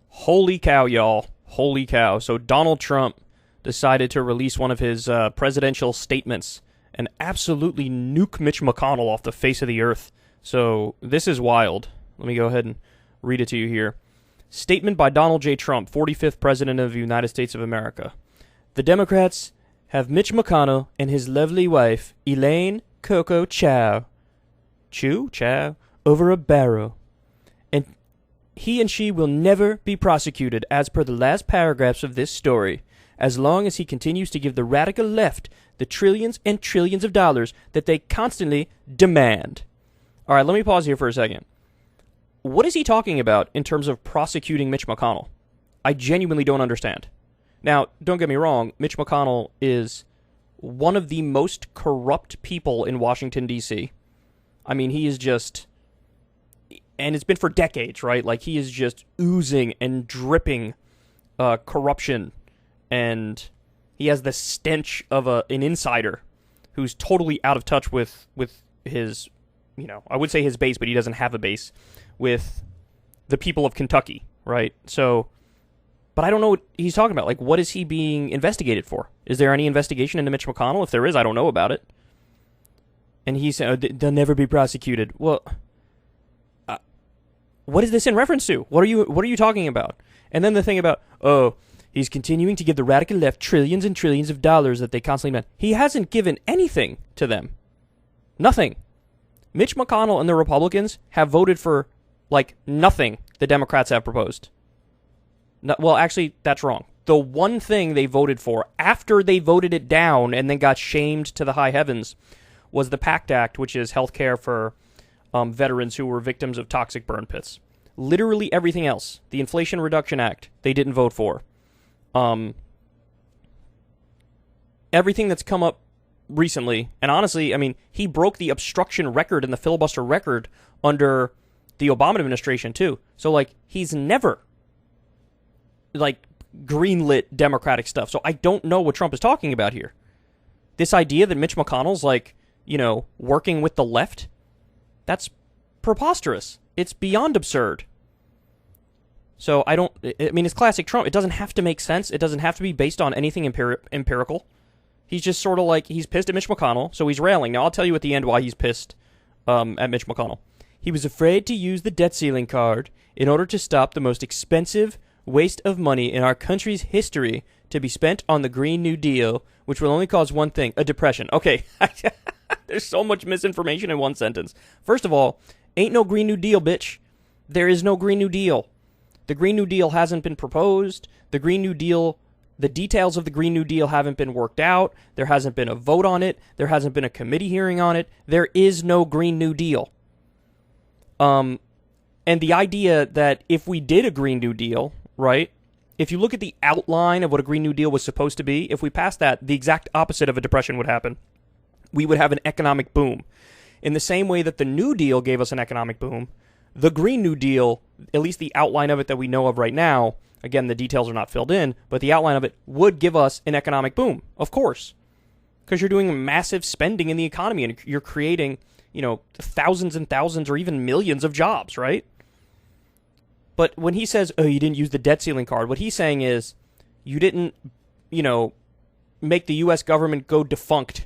Holy cow, y'all. Holy cow. So Donald Trump decided to release one of his presidential statements and absolutely nuke Mitch McConnell off the face of the earth. So this is wild. Let me go ahead and read it to you here. Statement by Donald J. Trump, 45th President of the United States of America. The Democrats have Mitch McConnell and his lovely wife, Elaine Coco Chow, over a barrel. And he and she will never be prosecuted as per the last paragraphs of this story, as long as he continues to give the radical left the trillions and trillions of dollars that they constantly demand. All right, let me pause here for a second. What is he talking about in terms of prosecuting Mitch McConnell? I genuinely don't understand. Now, don't get me wrong, Mitch McConnell is one of the most corrupt people in Washington, D.C. I mean, he is just... And it's been for decades, right? Like, he is just oozing and dripping corruption, and he has the stench of an insider who's totally out of touch with his, I would say his base, but he doesn't have a base, with the people of Kentucky, right? So, but I don't know what he's talking about. Like, what is he being investigated for? Is there any investigation into Mitch McConnell? If there is, I don't know about it. And he said, they'll never be prosecuted. Well, what is this in reference to? What are you talking about? And then the thing about, he's continuing to give the radical left trillions and trillions of dollars that they constantly demand. He hasn't given anything to them. Nothing. Mitch McConnell and the Republicans have voted for, nothing the Democrats have proposed. No, well, actually, that's wrong. The one thing they voted for after they voted it down and then got shamed to the high heavens was the PACT Act, which is health care for veterans who were victims of toxic burn pits. Literally everything else, the Inflation Reduction Act, they didn't vote for. Everything that's come up recently, and honestly, I mean, he broke the obstruction record and the filibuster record under the Obama administration, too. So, he's never, greenlit Democratic stuff. So I don't know what Trump is talking about here. This idea that Mitch McConnell's, working with the left, that's preposterous. It's beyond absurd. So it's classic Trump. It doesn't have to make sense. It doesn't have to be based on anything empirical. He's just sort of he's pissed at Mitch McConnell, so he's railing. Now, I'll tell you at the end why he's pissed at Mitch McConnell. He was afraid to use the debt ceiling card in order to stop the most expensive waste of money in our country's history to be spent on the Green New Deal, which will only cause one thing, a depression. Okay, there's so much misinformation in one sentence. First of all, ain't no Green New Deal, bitch. There is no Green New Deal. The Green New Deal hasn't been proposed. The details of the Green New Deal haven't been worked out. There hasn't been a vote on it. There hasn't been a committee hearing on it. There is no Green New Deal. And the idea that if we did a Green New Deal, right, if you look at the outline of what a Green New Deal was supposed to be, if we passed that, the exact opposite of a depression would happen. We would have an economic boom. In the same way that the New Deal gave us an economic boom, the Green New Deal, at least the outline of it that we know of right now, again, the details are not filled in, but the outline of it would give us an economic boom, of course. Because you're doing massive spending in the economy and you're creating, thousands and thousands or even millions of jobs, right? But when he says, you didn't use the debt ceiling card, what he's saying is you didn't, make the U.S. government go defunct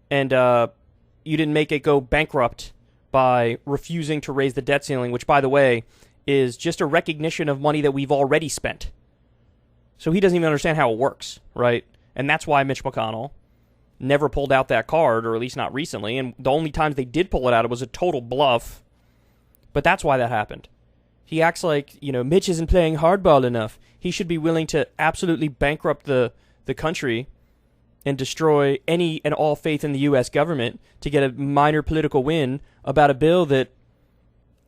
and you didn't make it go bankrupt by refusing to raise the debt ceiling, which, by the way, is just a recognition of money that we've already spent. So he doesn't even understand how it works, right? And that's why Mitch McConnell never pulled out that card, or at least not recently, and the only times they did pull it out, it was a total bluff. But that's why that happened. He acts like, Mitch isn't playing hardball enough. He should be willing to absolutely bankrupt the country and destroy any and all faith in the U.S. government to get a minor political win about a bill that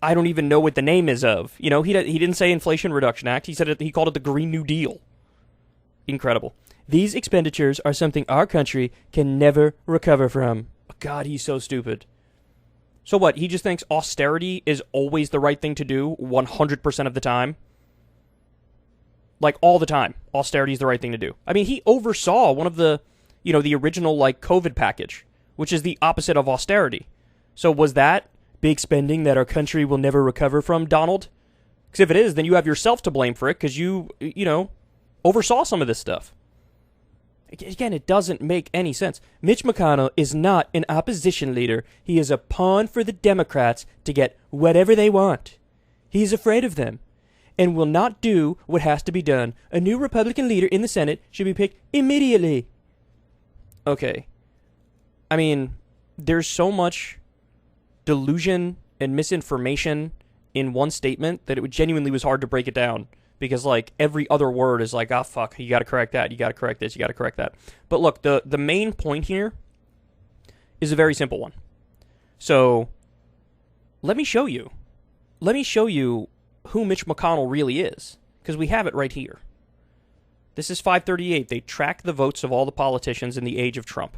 I don't even know what the name is of. He didn't say Inflation Reduction Act. He called it the Green New Deal. Incredible. These expenditures are something our country can never recover from. God, he's so stupid. So what? He just thinks austerity is always the right thing to do 100% of the time? All the time, austerity is the right thing to do. I mean, he oversaw one of the, the original, COVID package, which is the opposite of austerity. So was that big spending that our country will never recover from, Donald? Because if it is, then you have yourself to blame for it because you oversaw some of this stuff. Again, it doesn't make any sense. Mitch McConnell is not an opposition leader. He is a pawn for the Democrats to get whatever they want. He's afraid of them and will not do what has to be done. A new Republican leader in the Senate should be picked immediately. Okay. I mean, there's so much delusion and misinformation in one statement that it genuinely was hard to break it down. Because, like, every other word is like, fuck, you gotta correct that, you gotta correct this, you gotta correct that. But look, the main point here is a very simple one. So, let me show you. Let me show you who Mitch McConnell really is. Because we have it right here. This is 538. They track the votes of all the politicians in the age of Trump.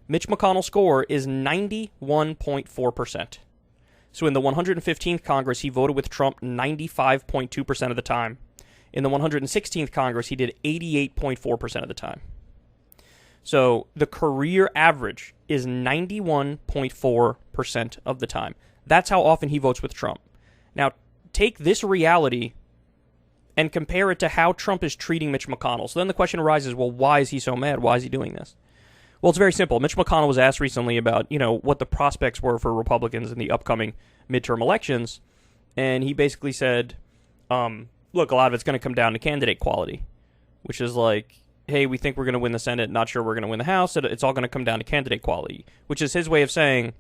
Mitch McConnell's score is 91.4%. So in the 115th Congress, he voted with Trump 95.2% of the time. In the 116th Congress, he did 88.4% of the time. So the career average is 91.4% of the time. That's how often he votes with Trump. Now, take this reality and compare it to how Trump is treating Mitch McConnell. So then the question arises, well, why is he so mad? Why is he doing this? Well, it's very simple. Mitch McConnell was asked recently about, what the prospects were for Republicans in the upcoming midterm elections, and he basically said, look, a lot of it's going to come down to candidate quality, which is like, hey, we think we're going to win the Senate, not sure we're going to win the House, it's all going to come down to candidate quality, which is his way of saying,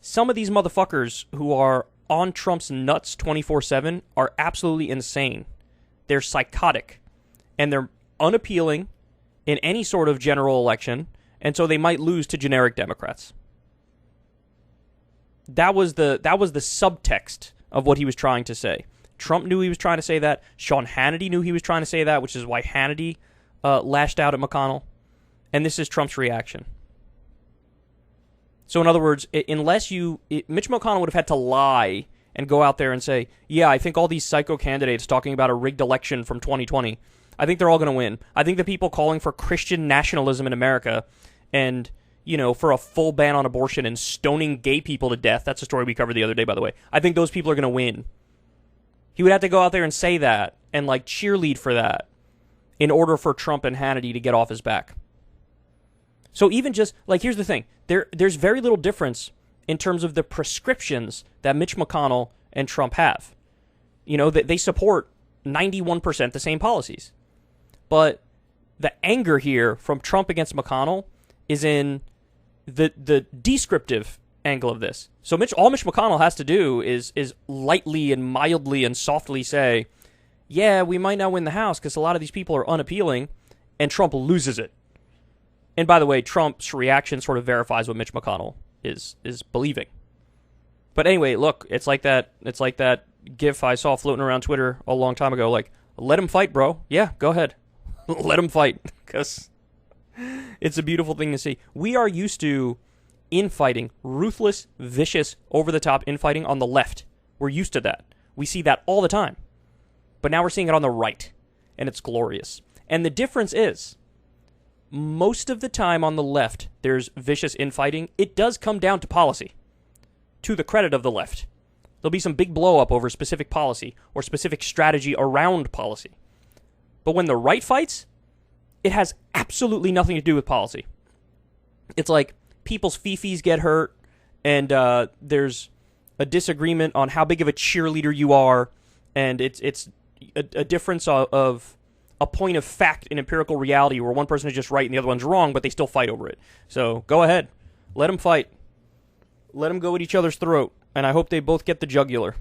some of these motherfuckers who are on Trump's nuts 24/7 are absolutely insane. They're psychotic, and they're unappealing in any sort of general election, and so they might lose to generic Democrats. That was the subtext of what he was trying to say. Trump knew he was trying to say that. Sean Hannity knew he was trying to say that, which is why Hannity lashed out at McConnell. And this is Trump's reaction. So in other words, Mitch McConnell would have had to lie and go out there and say, yeah, I think all these psycho candidates talking about a rigged election from 2020, I think they're all going to win. I think the people calling for Christian nationalism in America and, for a full ban on abortion and stoning gay people to death, that's a story we covered the other day, by the way, I think those people are going to win. He would have to go out there and say that and, cheerlead for that in order for Trump and Hannity to get off his back. So even just, here's the thing. There's very little difference in terms of the prescriptions that Mitch McConnell and Trump have. They support 91% the same policies. But the anger here from Trump against McConnell is in the descriptive angle of this. So all Mitch McConnell has to do is lightly and mildly and softly say, yeah, we might not win the House because a lot of these people are unappealing, and Trump loses it. And by the way, Trump's reaction sort of verifies what Mitch McConnell is believing. But anyway, look, it's like that GIF I saw floating around Twitter a long time ago, let him fight, bro. Yeah, go ahead. Let him fight, because it's a beautiful thing to see. We are used to infighting, ruthless, vicious, over-the-top infighting on the left. We're used to that. We see that all the time. But now we're seeing it on the right, and it's glorious. And the difference is, most of the time on the left, there's vicious infighting. It does come down to policy, to the credit of the left. There'll be some big blow-up over specific policy or specific strategy around policy. But when the right fights, it has absolutely nothing to do with policy. It's like people's fifis get hurt, and there's a disagreement on how big of a cheerleader you are, and it's a difference of a point of fact in empirical reality where one person is just right and the other one's wrong, but they still fight over it. So go ahead. Let them fight. Let them go at each other's throat, and I hope they both get the jugular.